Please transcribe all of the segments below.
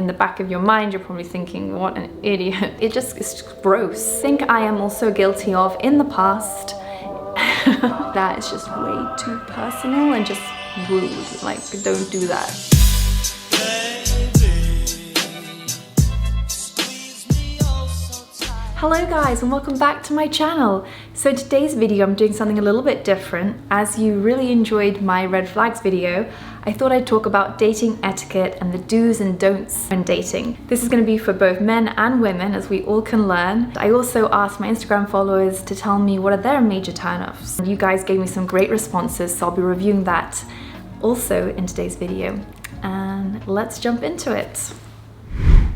In the back of your mind, you're probably thinking, what an idiot. It's gross. I think I am also guilty of in the past. That is just way too personal and just rude. Like, don't do that. Hello guys, and welcome back to my channel. So in today's video I'm doing something a little bit different. As you really enjoyed my red flags video, I thought I'd talk about dating etiquette and the do's and don'ts when dating. This is going to be for both men and women, as we all can learn. I also asked my Instagram followers to tell me what are their major turnoffs. You guys gave me some great responses, so I'll be reviewing that also in today's video. And let's jump into it.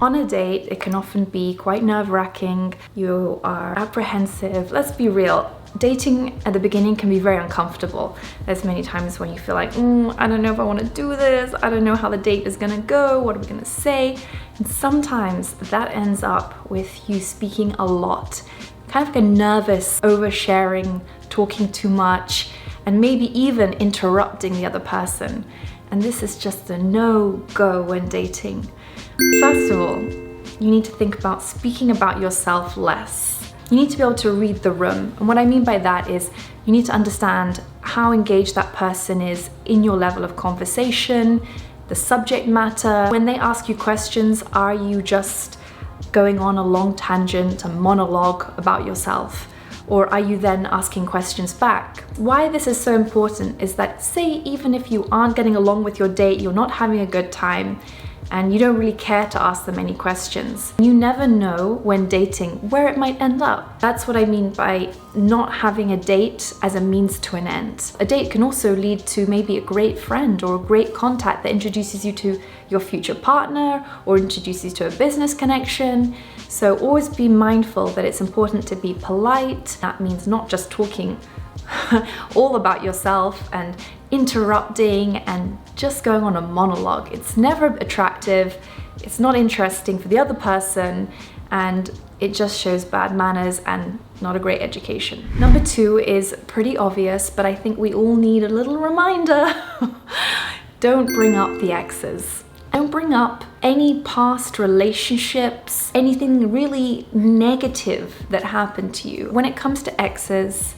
On a date, it can often be quite nerve-wracking. You are apprehensive. Let's be real. Dating at the beginning can be very uncomfortable. There's many times when you feel like, I don't know if I want to do this. I don't know how the date is gonna go. What are we gonna say? And sometimes that ends up with you speaking a lot. Kind of like a nervous oversharing, talking too much, and maybe even interrupting the other person. And this is just a no-go when dating. First of all, you need to think about speaking about yourself less. You need to be able to read the room. And what I mean by that is you need to understand how engaged that person is in your level of conversation, the subject matter. When they ask you questions, are you just going on a long tangent, a monologue about yourself? Or are you then asking questions back? Why this is so important is that, say even if you aren't getting along with your date, you're not having a good time, and you don't really care to ask them any questions, you never know when dating where it might end up. That's what I mean by not having a date as a means to an end. A date can also lead to maybe a great friend or a great contact that introduces you to your future partner or introduces you to a business connection. So always be mindful that it's important to be polite. That means not just talking all about yourself and interrupting and just going on a monologue. It's never attractive, it's not interesting for the other person, and it just shows bad manners and not a great education. Number two is pretty obvious, but I think we all need a little reminder. Don't bring up the exes. Don't bring up any past relationships, anything really negative that happened to you. When it comes to exes,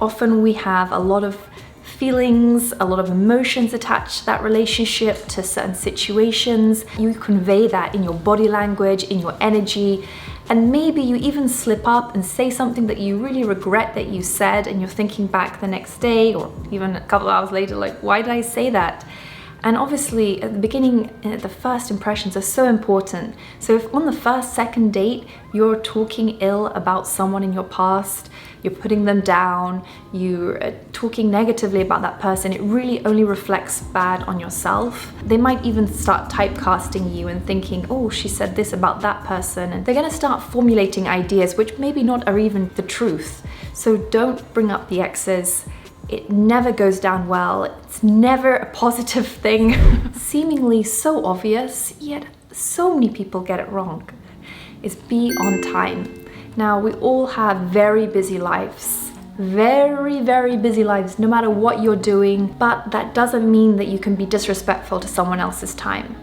often we have a lot of feelings, a lot of emotions attached to that relationship, to certain situations. You convey that in your body language, in your energy, and maybe you even slip up and say something that you really regret that you said, and you're thinking back the next day or even a couple of hours later, like, why did I say that? And obviously at the beginning, the first impressions are so important. So if on the first, second date, you're talking ill about someone in your past, you're putting them down, you're talking negatively about that person, it really only reflects bad on yourself. They might even start typecasting you and thinking, oh, she said this about that person. And they're gonna start formulating ideas which maybe not are even the truth. So don't bring up the exes. It never goes down well. It's never a positive thing. Seemingly so obvious, yet so many people get it wrong, is be on time. Now, we all have very busy lives. Very, very busy lives, no matter what you're doing, but that doesn't mean that you can be disrespectful to someone else's time.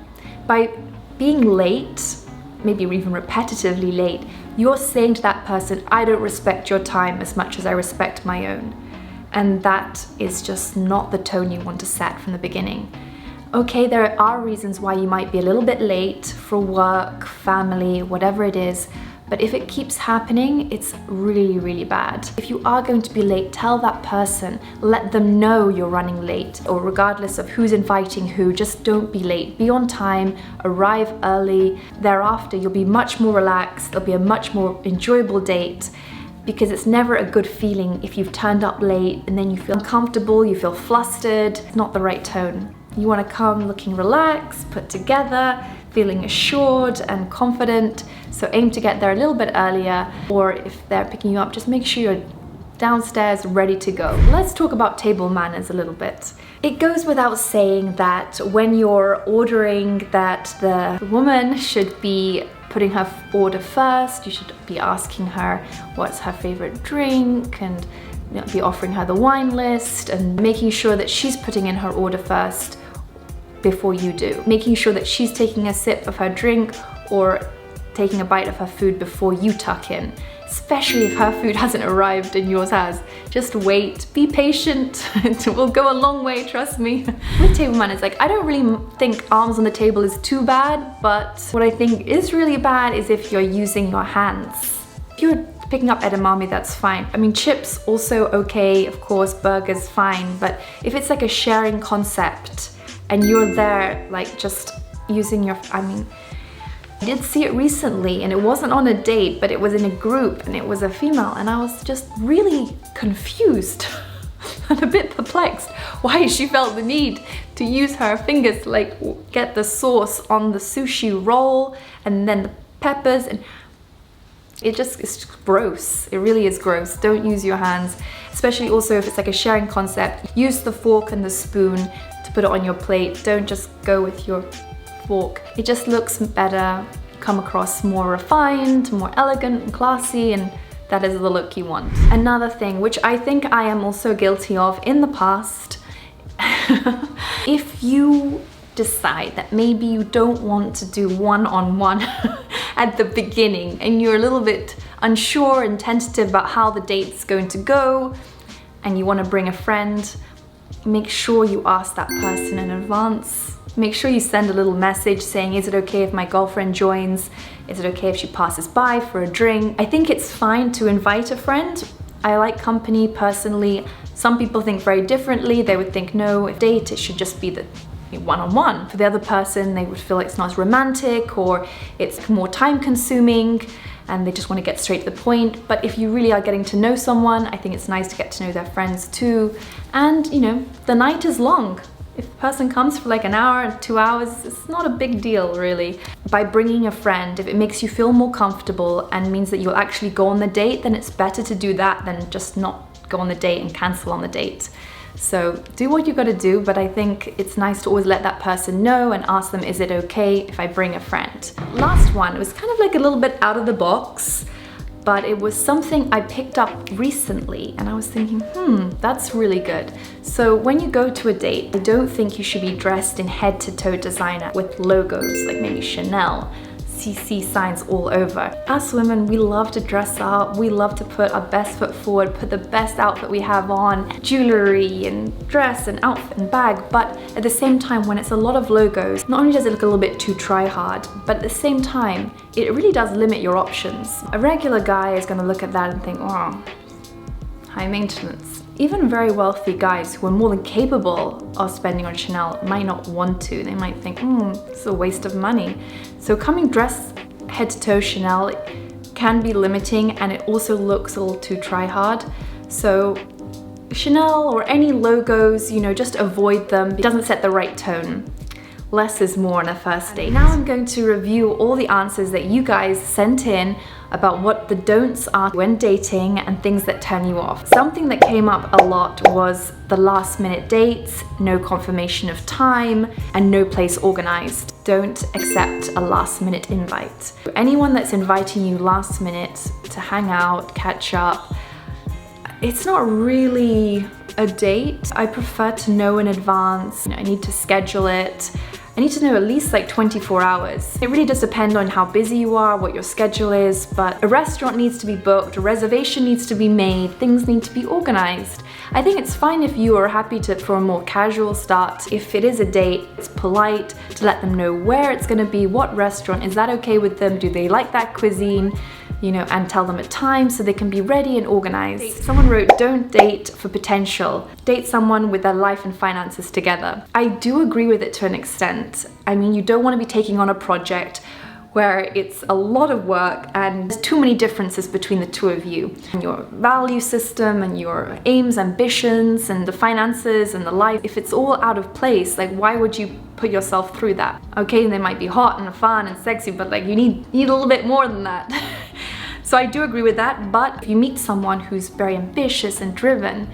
By being late, maybe even repetitively late, you're saying to that person, I don't respect your time as much as I respect my own. And that is just not the tone you want to set from the beginning. Okay, there are reasons why you might be a little bit late for work, family, whatever it is, but if it keeps happening, it's really, really bad. If you are going to be late, tell that person, let them know you're running late, or regardless of who's inviting who, just don't be late. Be on time, arrive early. Thereafter, you'll be much more relaxed, it'll be a much more enjoyable date, because it's never a good feeling if you've turned up late and then you feel uncomfortable, you feel flustered. It's not the right tone. You want to come looking relaxed, put together, feeling assured and confident. So aim to get there a little bit earlier, or if they're picking you up, just make sure you're downstairs ready to go. Let's talk about table manners a little bit. It goes without saying that when you're ordering, that the woman should be putting her order first. You should be asking her what's her favorite drink, and be offering her the wine list and making sure that she's putting in her order first. before you do. Making sure that she's taking a sip of her drink or taking a bite of her food before you tuck in. Especially if her food hasn't arrived and yours has. Just wait, be patient, it will go a long way, trust me. With table manners, like, I don't really think arms on the table is too bad, but what I think is really bad is if you're using your hands. If you're picking up edamame, that's fine. I mean, chips also okay, of course, burgers fine, but if it's like a sharing concept and you're there like just using your, I did see it recently and it wasn't on a date, but it was in a group and it was a female and I was just really confused and a bit perplexed why she felt the need to use her fingers to like get the sauce on the sushi roll and then the peppers, and it's gross. It really is gross. Don't use your hands, especially also if it's like a sharing concept. Use the fork and the spoon to put it on your plate. Don't just go with your fork. It just looks better, come across more refined, more elegant and classy, and that is the look you want. Another thing, which I think I am also guilty of in the past, if you decide that maybe you don't want to do one-on-one at the beginning and you're a little bit unsure and tentative about how the date's going to go and you want to bring a friend, make sure you ask that person in advance. Make sure you send a little message saying, is it okay if my girlfriend joins? Is it okay if she passes by for a drink? I think it's fine to invite a friend. I like company personally. Some people think very differently. They would think, no, a date, it should just be the one-on-one. For the other person, they would feel like it's not as romantic or it's more time consuming and they just want to get straight to the point. But if you really are getting to know someone, I think it's nice to get to know their friends too. And you know, the night is long. If a person comes for like an hour, 2 hours, it's not a big deal really. By bringing a friend, if it makes you feel more comfortable and means that you'll actually go on the date, then it's better to do that than just not go on the date and cancel on the date. So do what you gotta do, but I think it's nice to always let that person know and ask them, is it okay if I bring a friend? Last one, it was kind of like a little bit out of the box, but it was something I picked up recently and I was thinking, that's really good. So when you go to a date, I don't think you should be dressed in head to toe designer with logos like maybe Chanel, CC signs all over. Us women, we love to dress up, we love to put our best foot forward, put the best outfit we have on, jewelry and dress and outfit and bag, but at the same time when it's a lot of logos, not only does it look a little bit too try hard, but at the same time, it really does limit your options. A regular guy is gonna look at that and think, oh, high maintenance. Even very wealthy guys who are more than capable of spending on Chanel might not want to. They might think, it's a waste of money. So coming dressed head to toe Chanel can be limiting and it also looks a little too try hard. So Chanel or any logos, you know, just avoid them. It doesn't set the right tone. Less is more on a first date. Now I'm going to review all the answers that you guys sent in about what the don'ts are when dating and things that turn you off. Something that came up a lot was the last minute dates, no confirmation of time, and no place organized. Don't accept a last minute invite. Anyone that's inviting you last minute to hang out, catch up, it's not really a date. I prefer to know in advance. I need to schedule it. I need to know at least like 24 hours. It really does depend on how busy you are, what your schedule is, but a restaurant needs to be booked, a reservation needs to be made, things need to be organized. I think it's fine if you are happy for a more casual start. If it is a date, it's polite to let them know where it's gonna be, what restaurant, is that okay with them, do they like that cuisine? You know, and tell them a time so they can be ready and organized. Someone wrote, don't date for potential. Date someone with their life and finances together. I do agree with it to an extent. I mean, you don't want to be taking on a project where it's a lot of work and there's too many differences between the two of you. And your value system and your aims, ambitions, and the finances and the life. If it's all out of place, like why would you put yourself through that? Okay, and they might be hot and fun and sexy, but like you need a little bit more than that. So I do agree with that, but if you meet someone who's very ambitious and driven,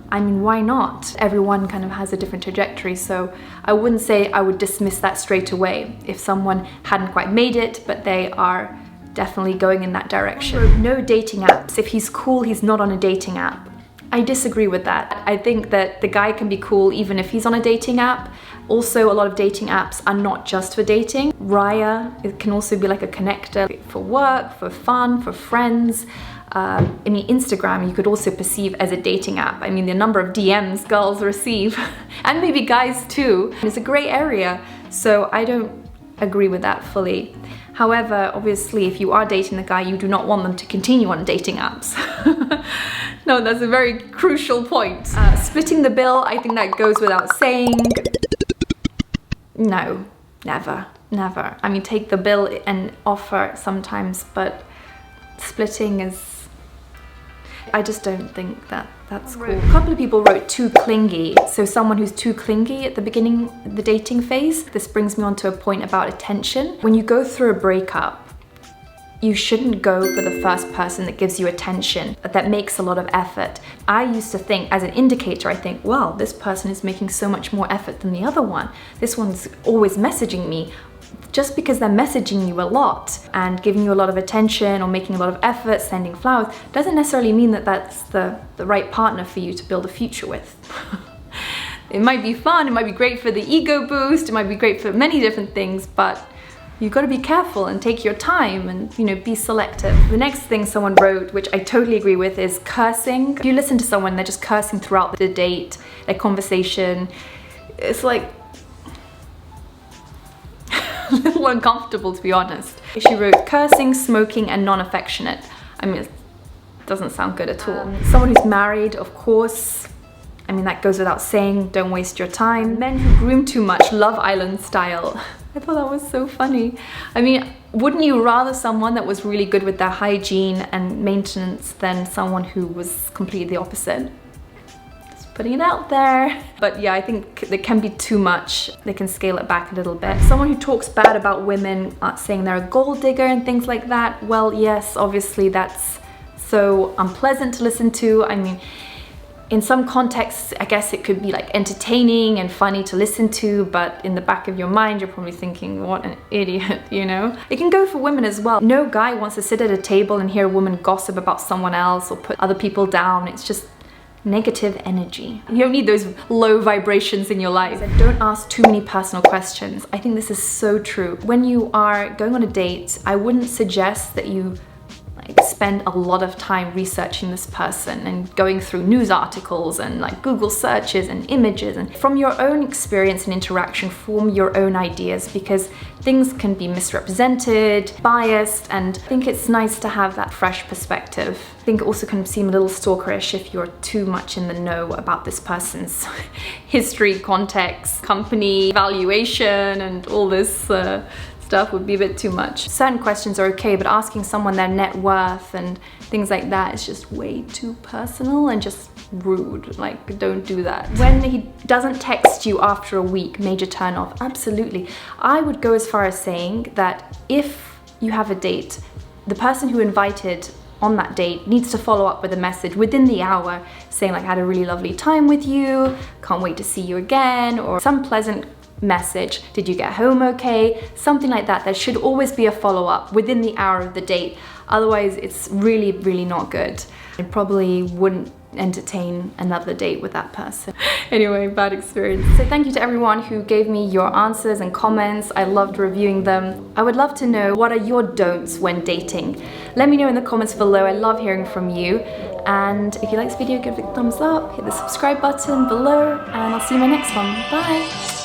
I mean, why not? Everyone kind of has a different trajectory, so I wouldn't say I would dismiss that straight away if someone hadn't quite made it, but they are definitely going in that direction. No dating apps. If he's cool, he's not on a dating app. I disagree with that. I think that the guy can be cool even if he's on a dating app. Also, a lot of dating apps are not just for dating. Raya, it can also be like a connector for work, for fun, for friends. I mean, Instagram you could also perceive as a dating app. I mean, the number of DMs girls receive, and maybe guys too, it's a gray area, so I don't agree with that fully. However, obviously, if you are dating the guy, you do not want them to continue on dating apps. No, that's a very crucial point. Splitting the bill, I think that goes without saying. No, never, never. I mean, take the bill and offer sometimes, but splitting is... I just don't think that that's cool. A couple of people wrote too clingy. So someone who's too clingy at the beginning, the dating phase. This brings me on to a point about attention. When you go through a breakup, you shouldn't go for the first person that gives you attention, that makes a lot of effort. I used to think, as an indicator, I think, well, this person is making so much more effort than the other one. This one's always messaging me. Just because they're messaging you a lot and giving you a lot of attention or making a lot of effort, sending flowers, doesn't necessarily mean that that's the right partner for you to build a future with. It might be fun, it might be great for the ego boost, it might be great for many different things, but you've got to be careful and take your time and, you know, be selective. The next thing someone wrote, which I totally agree with, is cursing. If you listen to someone, they're just cursing throughout the date, their conversation, it's like a little uncomfortable, to be honest. She wrote cursing, smoking, and non-affectionate. I mean, it doesn't sound good at all. Someone who's married, of course, I mean, that goes without saying, don't waste your time. Men who groom too much, Love Island style. I thought that was so funny. I mean, wouldn't you rather someone that was really good with their hygiene and maintenance than someone who was completely the opposite? Putting it out there. But yeah, I think there can be too much. They can scale it back a little bit. Someone who talks bad about women, saying they're a gold digger and things like that, well, yes, obviously that's so unpleasant to listen to. I mean, in some contexts, I guess it could be like entertaining and funny to listen to, but in the back of your mind, you're probably thinking, what an idiot, you know? It can go for women as well. No guy wants to sit at a table and hear a woman gossip about someone else or put other people down. It's just negative energy. You don't need those low vibrations in your life. Don't ask too many personal questions. I think this is so true. When you are going on a date, I wouldn't suggest that you spend a lot of time researching this person and going through news articles and like Google searches and images, and from your own experience and interaction form your own ideas, because things can be misrepresented, biased, and I think it's nice to have that fresh perspective. I think it also can seem a little stalkerish if you're too much in the know about this person's history, context, company, valuation, and all this stuff would be a bit too much. Certain questions are okay, but asking someone their net worth and things like that is just way too personal and just rude. Like, don't do that. When he doesn't text you after a week, major turn off. Absolutely. I would go as far as saying that if you have a date, the person who invited on that date needs to follow up with a message within the hour saying like, I had a really lovely time with you, can't wait to see you again, or some pleasant message. Did you get home okay? Something like that. There should always be a follow-up within the hour of the date. Otherwise, it's really, really not good. I probably wouldn't entertain another date with that person. Anyway, bad experience. So thank you to everyone who gave me your answers and comments. I loved reviewing them. I would love to know, what are your don'ts when dating? Let me know in the comments below. I love hearing from you. And if you like this video, give it a thumbs up, hit the subscribe button below, and I'll see you in my next one. Bye!